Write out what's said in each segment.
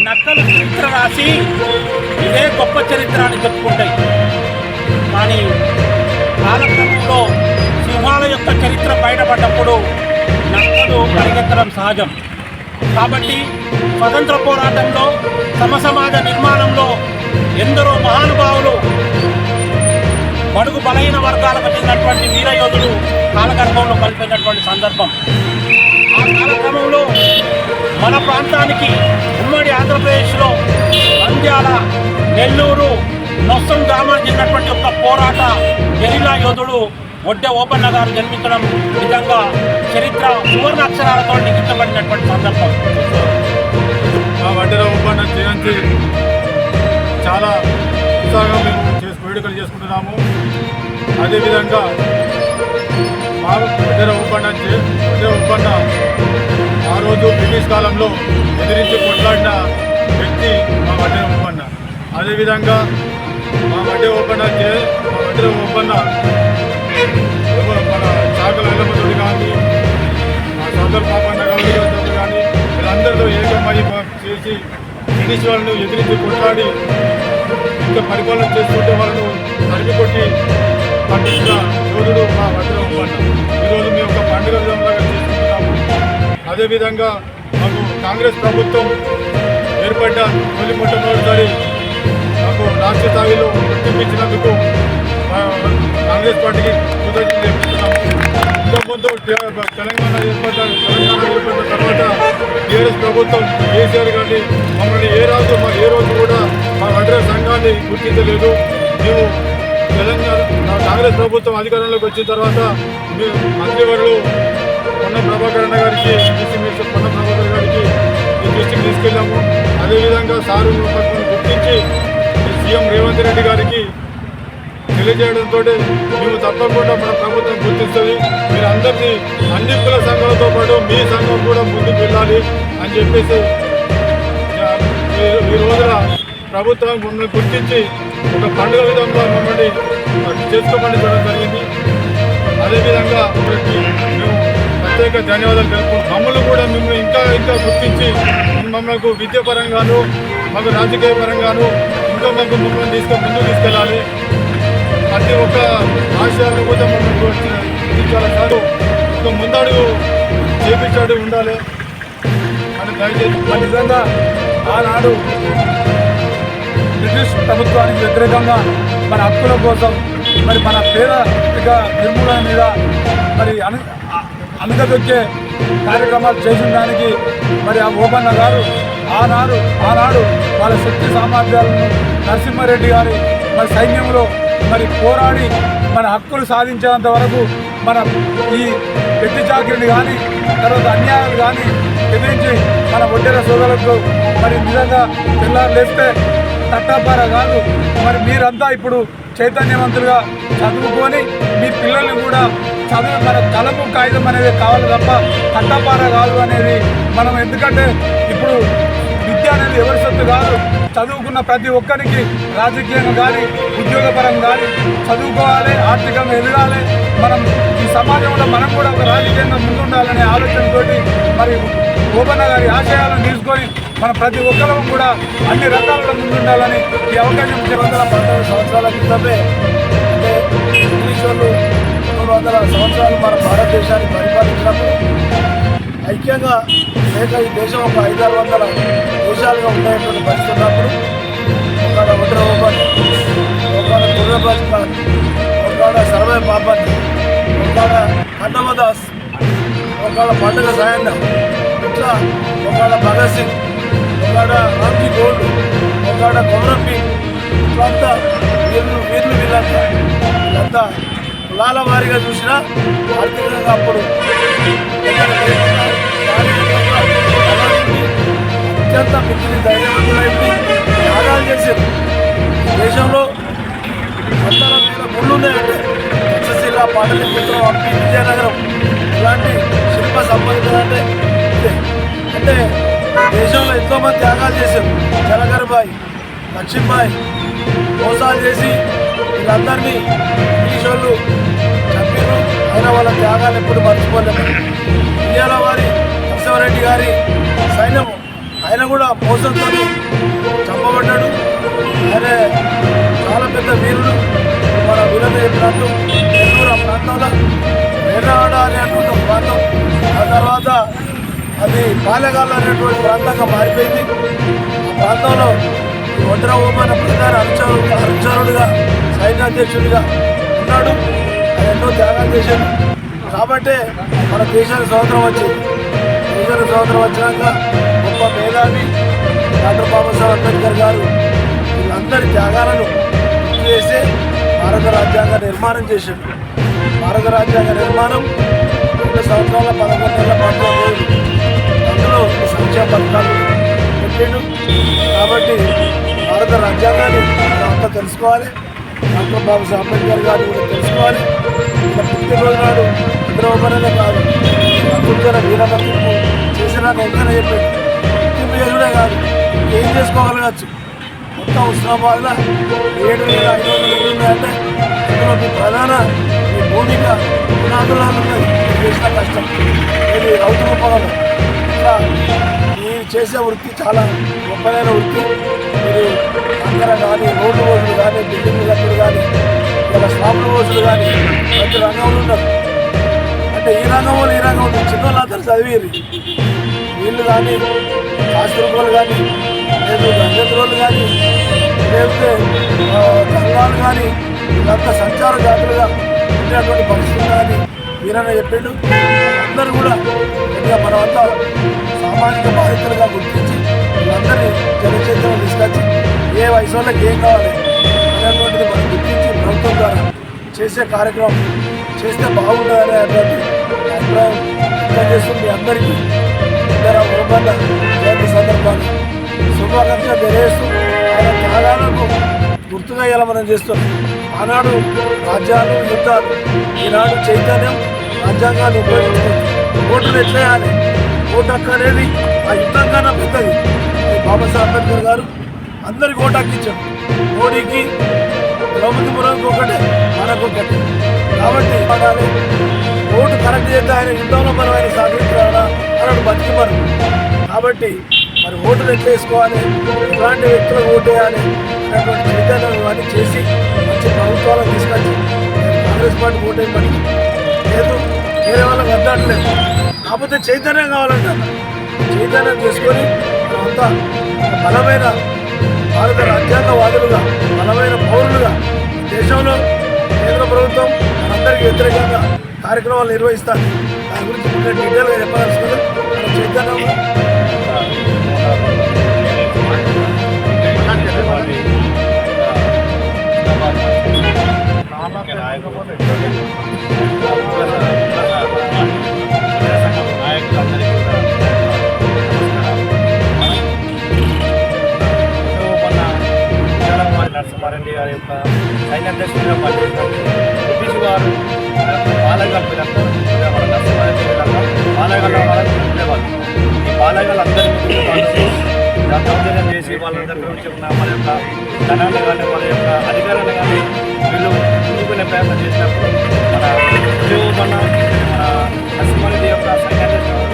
నక్కలు చరిత్ర రాసి ఇదే గొప్ప చరిత్ర అని చెప్పుకుంటాయి. కానీ కాలక్రమంలో సింహాల యొక్క చరిత్ర బయటపడ్డప్పుడు నక్కలు పరిగెత్తడం సహజం. కాబట్టి స్వతంత్ర పోరాటంలో సమసమాజ నిర్మాణంలో ఎందరో మహానుభావులు బడుగు బలహీన వర్గాలకు చెందినటువంటి వీరయోధులు కాలగర్భంలో కలిపినటువంటి సందర్భం. ఆ కాలక్రమంలో మన ప్రాంతానికి ఉమ్మడి ఆంధ్రప్రదేశ్లో నంద్యాల, నెల్లూరు, నొస్సం గ్రామానికి చెందినటువంటి ఒక పోరాట గెరిలా యోధుడు ఒడ్డె ఓపన్న గారు జన్మించడం నిజంగా చరిత్ర సువర్ణ అక్షరాలతో లిఖించబడినటువంటి సందర్భం. ఆ వడ్డెర ఓపన్న జయంతి చాలా ఉత్సాహంగా మేము వేడుకలు చేసుకుంటున్నాము. అదేవిధంగా మా వడ్డెర ఓపన్న ఆ రోజు బ్రిటిష్ కాలంలో ఎదిరించి కొట్లాడిన వ్యక్తి మా వడ్డెర ఓపన్న. అదేవిధంగా మా వడ్డెర ఓపన్న మన చాకల ఎల్లమ్మతోటి కానీ మా సోదరు పాపన్న గౌరవ కానీ వీళ్ళందరితో ఏకమై చేసి బ్రిటిష్ వాళ్ళను ఎదిరించి కొట్లాడి ఇంకా పరిపాలన చేసుకుంటే వాళ్ళను తరిమి కొట్టి పండించిన యోధుడు మా వడ్డెర ఓపన్న. ఈరోజు మేము ఒక పండుగ విధంలాగా చేసుకుంటున్నాము. అదేవిధంగా మాకు కాంగ్రెస్ ప్రభుత్వం ఏర్పడ్డ మొట్టమొదటిసారి మాకు రాష్ట్ర స్థాయిలో గుర్తింపించినందుకు కాంగ్రెస్ పార్టీకి కృతజ్ఞతలు చెప్తున్నాము. ఇంతకుముందు తెలంగాణ ఏర్పడ్డ తర్వాత టీఆర్ఎస్ ప్రభుత్వం కేసీఆర్ గారిని మమ్మల్ని ఏ రోజు కూడా మా వడ్డెర సంఘాన్ని గుర్తించలేదు. మేము కాంగ్రెస్ ప్రభుత్వం అధికారంలోకి వచ్చిన తర్వాత మంత్రివర్యులు పొన్న ప్రభాకర్ గారికి ఈ దృష్టికి తీసుకెళ్ళాము. అదేవిధంగా సారు గుర్తించి సీఎం రేవంత్ రెడ్డి గారికి తెలియజేయడంతో మేము తప్పకుండా మన ప్రభుత్వం గుర్తిస్తుంది, మీరు అందరినీ అన్ని కుల సంఘాలతో పాటు మీ సంఘం కూడా ముందుకు వెళ్ళాలి అని చెప్పేసి ఈ రోజున ప్రభుత్వం మమ్మల్ని గుర్తించి ఒక పండుగ విధంగా మమ్మల్ని చేసుకోమని చూడడం జరిగింది. అదేవిధంగా మేము ప్రత్యేక ధన్యవాదాలు తెలుపుకుంటాం. మమ్మల్ని కూడా మిమ్మల్ని ఇంకా గుర్తించి మమ్మల్ని విద్యాపరంగాను మాకు రాజకీయ పరంగాను ఇంకా మమ్మల్ని ముందుకు తీసుకెళ్ళాలి. ప్రతి ఒక్క ఆశయాలను కూడా మమ్మల్ని గుర్తించాలి. ఒక ముందడుగు చేపించాడు ఉండాలి అని దయచేసి. నిజంగా ఆనాడు బ్రిటిష్ ప్రభుత్వానికి వ్యతిరేకంగా మన హక్కుల కోసం మరి మన పేదరిక నిర్మూలన మీద మరి అణగదొక్కే కార్యక్రమాలు చేసిన దానికి మరి ఆ ఓపన్న గారు ఆనాడు వాళ్ళ శక్తి సామర్థ్యాలను నరసింహారెడ్డి గారి మరి సైన్యంలో మరి పోరాడి మన హక్కులు సాధించేంత వరకు మన ఈ పెద్ద చాకిరిని కానీ తర్వాత అన్యాయాలు కానీ ఎదిరించి మన వడ్డెర సోదరులకు మరి నిజంగా పిల్లలు లేస్తే తట్టాపార కాదు. మరి మీరంతా ఇప్పుడు చైతన్యవంతులుగా చదువుకొని మీ పిల్లల్ని కూడా చదువు మన కలము కాగితం అనేది కావాలి తప్ప తట్టాపార కాదు అనేది మనం. ఎందుకంటే ఇప్పుడు విద్య అనేది ఎవరి సొత్తు కాదు. చదువుకున్న ప్రతి ఒక్కరికి రాజకీయంగా కానీ ఉద్యోగపరంగా కానీ చదువుకోవాలి, ఆర్థికంగా ఎదగాలి. మనం ఈ సమాజంలో మనం కూడా ఒక రాజకీయంగా ముందుండాలనే ఆలోచనతోటి మరి ఓపన్న గారి ఆశయాలను తీసుకొని మన ప్రతి ఒక్కరం కూడా అన్ని రంగాల్లో ముందుండాలని ఈ అవకాశం 19 సంవత్సరాల క్రితమే అంటే ఇంగ్లీష్ వాళ్ళు 300 సంవత్సరాలు మన భారతదేశాన్ని పరిపాలించినప్పుడు ఐక్యంగా లేక ఈ దేశం ఒక 500-600 దేశాలుగా ఉండేటువంటి పరిస్థితి ఉన్నప్పుడు ఒక వడ్డెర ఓపన్న, ఒక దుర్గబాజ్ ఖాన్, ఒక సర్వే పాపన్, ఒక కన్నమదాస్, ఒక పండుగ సాయన్న, ఇట్లా ఒక భగత్ సింగ్, ఒక రామ్జీ గోల్డ్, ఒక కొమరంపి, ఇట్లంతా వీళ్ళంతా కులాల వారీగా చూసినా ఆర్థికంగా అప్పుడు అత్యంత మిక్కిలి ధైర్యవంతులైంది త్యాగాలు చేశారు. దేశంలో 100,000 గుళ్ళు ఉన్నాయంటే తక్షశిల, పాటలీపుత్రం, హంపి, విజయనగరం ఇలాంటి శిల్ప సంపద అంటే దేశంలో ఎంతోమంది త్యాగాలు చేశారు. జలగర్బాయి, లక్ష్మీబాయి మోసాలు చేసి వీళ్ళందరినీ ఇంగ్లీష్ వాళ్ళు చంపి త్యాగాలు ఎప్పుడు మర్చిపోలేము. ఇయ్యాల వారి నరసింహారెడ్డి గారి సైన్యం ఆయన కూడా మోసంతో చంపబడ్డాడు. ఆయన చాలా పెద్ద వీరుడు. మన వీరత చెప్పినట్టు నెల్లూరు ఆ ప్రాంతంలో వేరాడ అనేటువంటి ఒక ప్రాంతం, ఆ తర్వాత అది పాలెగాళ్ళు అనేటువంటి ప్రాంతంగా మారిపోయింది. ఆ ప్రాంతంలో ఒంటరి ఓమన ప్రధాన అనుచరుడుగా సైన్యాధ్యక్షుడిగా ఉన్నాడు. ఆయన ఎన్నో త్యాగాలు చేశాడు. కాబట్టే మన దేశానికి స్వాతంత్రం వచ్చింది. దేశానికి స్వాతంత్రం వచ్చినాక గొప్ప మేధావి డాక్టర్ బాబాసాహెబ్ అంబేద్కర్ గారు వీళ్ళందరి త్యాగాలను గుర్తు చేసి భారత రాజ్యాంగ నిర్మాణం చేశాడు. భారత రాజ్యాంగ నిర్మాణం 2 సంవత్సరాల 11 నెలల 12 రోజులు, అందులో సంక్షేమ పథకాలు పెట్టాడు. కాబట్టి భారత రాజ్యాంగాన్ని అంతా తెలుసుకోవాలి. డాక్టర్ బాబాసాహెబ్ అంబేద్కర్ గారిని కూడా తెలుసుకోవాలి. ఇలా పుట్టినరోజు నాడు చంద్రబాబునే కాదు, అత్యుత్తర వీరమతింపు చేసిన ఎంతనే చెప్పాడు. గుర్తింపు చేసుడే కాదు, ఏం చేసుకోగలగచ్చు. మొత్తం ఉస్మానాబాద్లో 7,500 ఇళ్ళు ఉన్నాయంటే అందులో మీ ప్రధాన మీ భూమిక పునాదురాలు ఉన్నది. చేసిన కష్టం ఇది రైతు రూపంలో. ఇట్లా మీరు చేసే వృత్తి చాలా గొప్పదైన వృత్తి. మీరు అందరూ కానీ రోడ్డు రోజులు కానీ బిల్డింగ్ కట్టుడు కానీ ఇలా స్లాబ్ల రోజులు కానీ ప్రతి రంగంలో ఉన్నారు. అంటే ఈ రంగంలో ఈ రంగంలో చిన్న వాళ్ళందరూ చదివేది. వీళ్ళు కానీ శాస్త్రజ్ఞులు కానీ లేదు గంగద్రోళ్ళు కానీ లేకపోతే సంఘాలు కానీ వీళ్ళంతా సంచార జాతులుగా ఉండేటువంటి పరిస్థితులు కానీ వీరన్న చెప్పిండు. అందరూ కూడా కొద్దిగా మనమంతా సామాజిక బాధితులుగా గుర్తించి వీళ్ళందరినీ జనచైతన్యం తీసుకొచ్చి ఏ వయసు వాళ్ళకి ఏం కావాలి అనేటువంటిది మనం గుర్తించి ప్రభుత్వం ద్వారా చేసే కార్యక్రమం చేస్తే బాగుంటుందనే అభిప్రాయం వ్యక్తం చేస్తూ మీ అందరికీ ఓపెన్ల జయంతి సందర్భాన్ని శుభాకాంక్షలు తెలియజేస్తూ ఆయన త్యాగాలకు గుర్తుగా ఇలా మనం చేస్తున్నాం. ఆనాడు రాజ్యాలు యుద్ధాలు, ఈనాడు చైతన్యం రాజ్యాంగాన్ని ఉపయోగించుకోవచ్చు. ఓటులు ఎట్లేయాలి, ఓటు హక్కు అనేది ఆ యుద్ధం కన్నా పెద్దది. బాబాసాహెబ్ అంబేద్కర్ గారు అందరికి ఓటు హక్కు ఇచ్చాడు. మోడీకి ద్రౌపది ముర్ముకి ఒకటే, మనకు ఒకటే. కాబట్టి పడాలి ఓటు కరెక్ట్ చేస్తే ఆయన యుద్ధంలో మనం ఆయన సహకరించాలా అన్నాడు బతికి మనం. కాబట్టి మరి ఓటులు ఎట్లా వేసుకోవాలి, ఎలాంటి వ్యక్తులకు ఓటు వేయాలి అనేటువంటి చైతన్యం ఇవన్నీ చేసి మంచి ప్రభుత్వాలను తీసుకొచ్చి కాంగ్రెస్ పార్టీ ఓటు వేయమని లేదు, వేరే వాళ్ళకి అడ్డాడలేదు. కాకపోతే చైతన్యం కావాలంటారు. చైతన్యం చేసుకొని అంతా బలమైన భారత రాజ్యాంగవాదులుగా బలమైన పౌరులుగా దేశంలో కేంద్ర ప్రభుత్వం మనందరికీ వ్యతిరేకంగా కార్యక్రమాలు నిర్వహిస్తారు. దాని గురించి ఇంకా డీటెయిల్గా చెప్పాల్సింది మన చైతన్యంలో నరసింహారెడ్డి గారి యొక్క సైన్యాధ్యక్షుడిగా పనిచేస్తారు. బ్రిటిష్ వారు పాలెగాళ్ళంతా మన నరసింహారెడ్డి పాలెగాళ్ళ వాళ్ళని ఉండేవాళ్ళు. ఈ పాలెగాళ్ళందరినీ దౌర్జన్యం చేసి వాళ్ళ దగ్గర నుంచి ఉన్న వాళ్ళ యొక్క ధనాన్ని కానీ వాళ్ళ యొక్క అధికారాన్ని కానీ వీళ్ళు ముందుకునే ప్రయత్నం చేసినప్పుడు మన నరసింహారెడ్డి యొక్క సైన్యాధ్యక్షుడు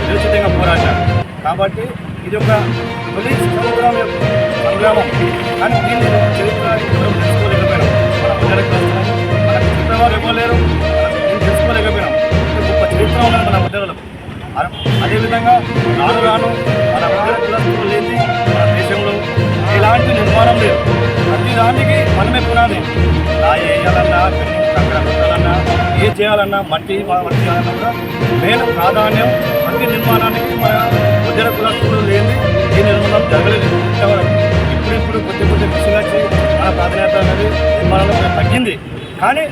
నిశ్చితంగా పోరాడారు. కాబట్టి ఇది ఒక తొలి సంగ్రామం కానీ దీన్ని చరిత్ర ఎవరు తెలుసుకోలేకపోయినాం. మన ప్రజలకు మనకు చెప్పేవారు ఇవ్వలేరు, మనం తెలుసుకోలేకపోయినాం. గొప్ప చరిత్ర ఉన్నది మన ఉద్యోగులకు. అదేవిధంగా రాను రాను మన ఉద్యోగ కులస్తులు లేని మన దేశంలో ఎలాంటి నిర్మాణం లేదు. ప్రతి దానికి మనమే పునాది. రాయి వేయాలన్నా, బిల్డింగ్ కంకర పెట్టాలన్నా, ఏ చేయాలన్నా, మట్టి చేయాలన్నా కూడా మెయిన్ ప్రాధాన్యం ప్రతి నిర్మాణానికి మన ఉద్యోగ కులస్తులు లేని ఏ నిర్మాణం జరగలేదు. ఇప్పుడు కొద్ది మిషన్ వచ్చి మన ప్రాధాన్యత అనేది నిర్మాణంలో తగ్గింది. కానీ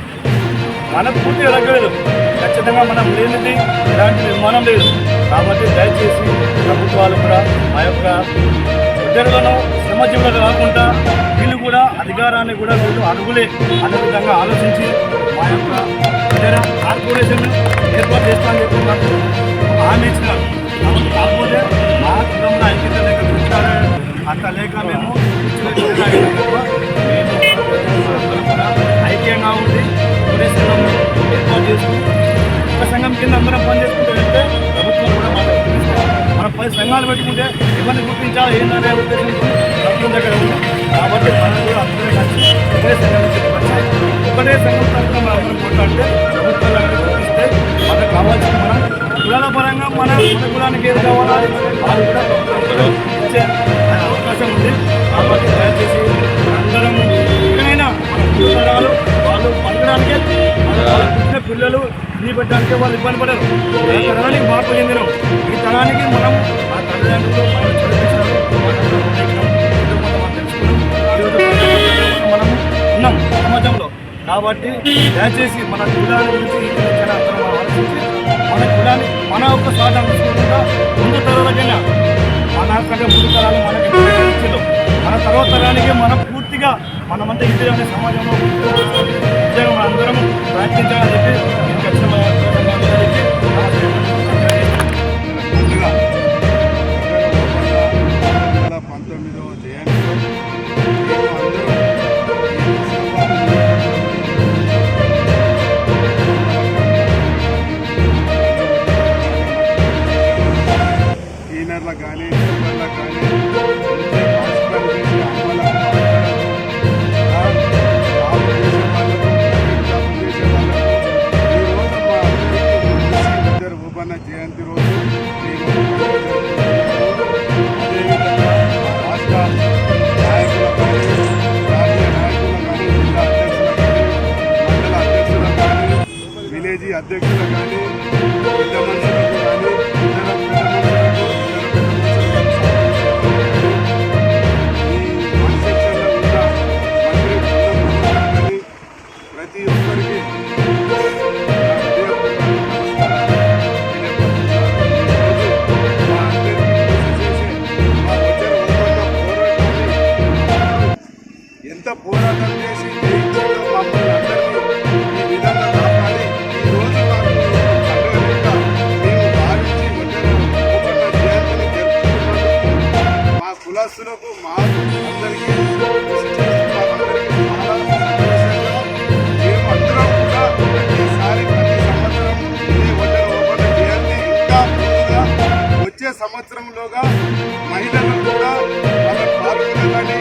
మనకు పూర్తిగా తగ్గలేదు. ఖచ్చితంగా మనం లేనిది ఎలాంటి నిర్మాణం లేదు. కాబట్టి దయచేసి ప్రభుత్వాలు కూడా మా యొక్క ఉద్యోగులను శ్రమజీవులకు కాకుండా వీళ్ళు కూడా అధికారాన్ని కూడా వీళ్ళు అడుగులే అనే విధంగా ఆలోచించి మా యొక్క ఉద్యోగ కార్పొరేషన్ ఏర్పాటు చేస్తామని చెప్పి మాకు హామీ ఇచ్చినారు. కాబట్టి కాకపోతే మా కుటుంబంలో ఐక్యత లేక చూస్తారే అంత లేక మేము ఐక్యంగా ఉండి పోలీసులను ఏర్పాటు చేసుకుని సంఘాలు పెట్టుకుంటే ఎవరిని గుర్తించాలి ఏంటనే ఉద్దేశంతో ప్రభుత్వం దగ్గర ఉంది. కాబట్టి మనం కూడా అందరూ కలిసి ఒకటే సంఘం ఒకటే సంఘం తరఫున మనం అందరం కొట్లాడితే ప్రభుత్వాలు అనేది గుర్తిస్తే మనకు కావాల్సిన మనం కులాల పరంగా మన కులానికి ఏది కావాలో వాళ్ళు కూడా ప్రభుత్వంలో ఇచ్చే అవకాశం ఉంది. కాబట్టి దయచేసి అందరం ఎక్కడైనా మన కులాలు వాళ్ళు బతకడానికే వాళ్ళు పుట్టిన పిల్లలు ఇన్ని పెట్టడానికే వాళ్ళు ఇబ్బంది పడరు. ఏ తరానికి మార్పు చెందినాం, ఈ తరానికి మనం ఆ తల్లిదండ్రులు మనం చదివించారు, మనం ఉన్నాం సమాజంలో. కాబట్టి దయచేసి మన కులాల గురించి అందరం ఆలోచించి మన కులాన్ని మన ఒక్క స్వార్థం తీసుకోకుండా ముందు తరాలకైనా మనకంటే ముందు తరాలు మనకి ఇచ్చిందో మన తర్వాత తరానికి మనం పూర్తిగా మనమంతా ఇది అనే సమాజంలో నిజంగా మన అందరం ప్రయత్నించాలని చెప్పి నేను ఖచ్చితంగా ముందుగా 19వ జయంతిలో క్లీనర్లకు కానీ డ్రైవర్లకు కానీ హాస్పిటల్ చేసి అమ్మలకు జాబ్ చేసే వాళ్ళకు జాబ్ చేసే వాళ్ళకు ఈరోజు మా అందరికీ ఇద్దరు ఓపెన్ జయంతి రోజు అదేవిధంగా రాష్ట్ర నాయకులు కానీ రాజ్య నాయకులు కానీ జిల్లా అధ్యక్షులు కానీ మండల అధ్యక్షులు కానీ విలేజ్ అధ్యక్షులు కానీ పెద్ద మనుషులకు కానీ ఇతర పెద్ద మనుషులకు ఈ వన్ సెక్షన్లో ఉన్న మంత్రి బృందం కానీ ప్రతి ఒక్కరికి ఎంత పోరాటం చేసి జయించాడో మమ్మల్ని అందరినీ ఈ విధంగా కాపాడి ఈ రోజు మాకు పండుగ లెక్క మేము భావించి ఒక్కొక్క జయంతిని జరుపుకుంటున్నాము. మా కులస్తులకు మాకు అందరికీ కృషి చేసి మాకందరికీ చాలా సంతోషంగా మేము అందరం కూడా ప్రతిసారి ప్రతి సంవత్సరం ఇదే ఒడ్డర జయంతి ఇంకా ముందుగా వచ్చే సంవత్సరంలోగా మహిళలను కూడా వాళ్ళ పాల్గొనాలని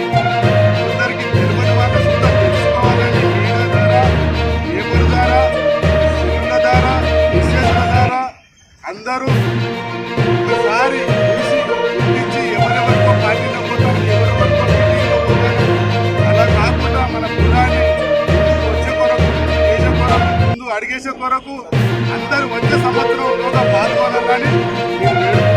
అందరికీ తెలియని వాళ్ళ సుతా తెలుసుకోవాలని మీడియా ద్వారా పేపర్ ద్వారా సినిమాల ద్వారా విషయాల ద్వారా అందరూ ఒకసారి చూసి గుర్తించి ఎవరెవరికో పార్టీలో పోతారు, ఎవరెవరికో మీటింగ్లో పోతారు. అలా కాకుండా మన కులాన్ని ముందుకు వచ్చే కొరకు దేశ కొరకు ముందు అడిగేసే కొరకు అందరూ వచ్చే సంవత్సరంలోగా పాల్గొనాలని నేను వేడుకుంటున్నాను.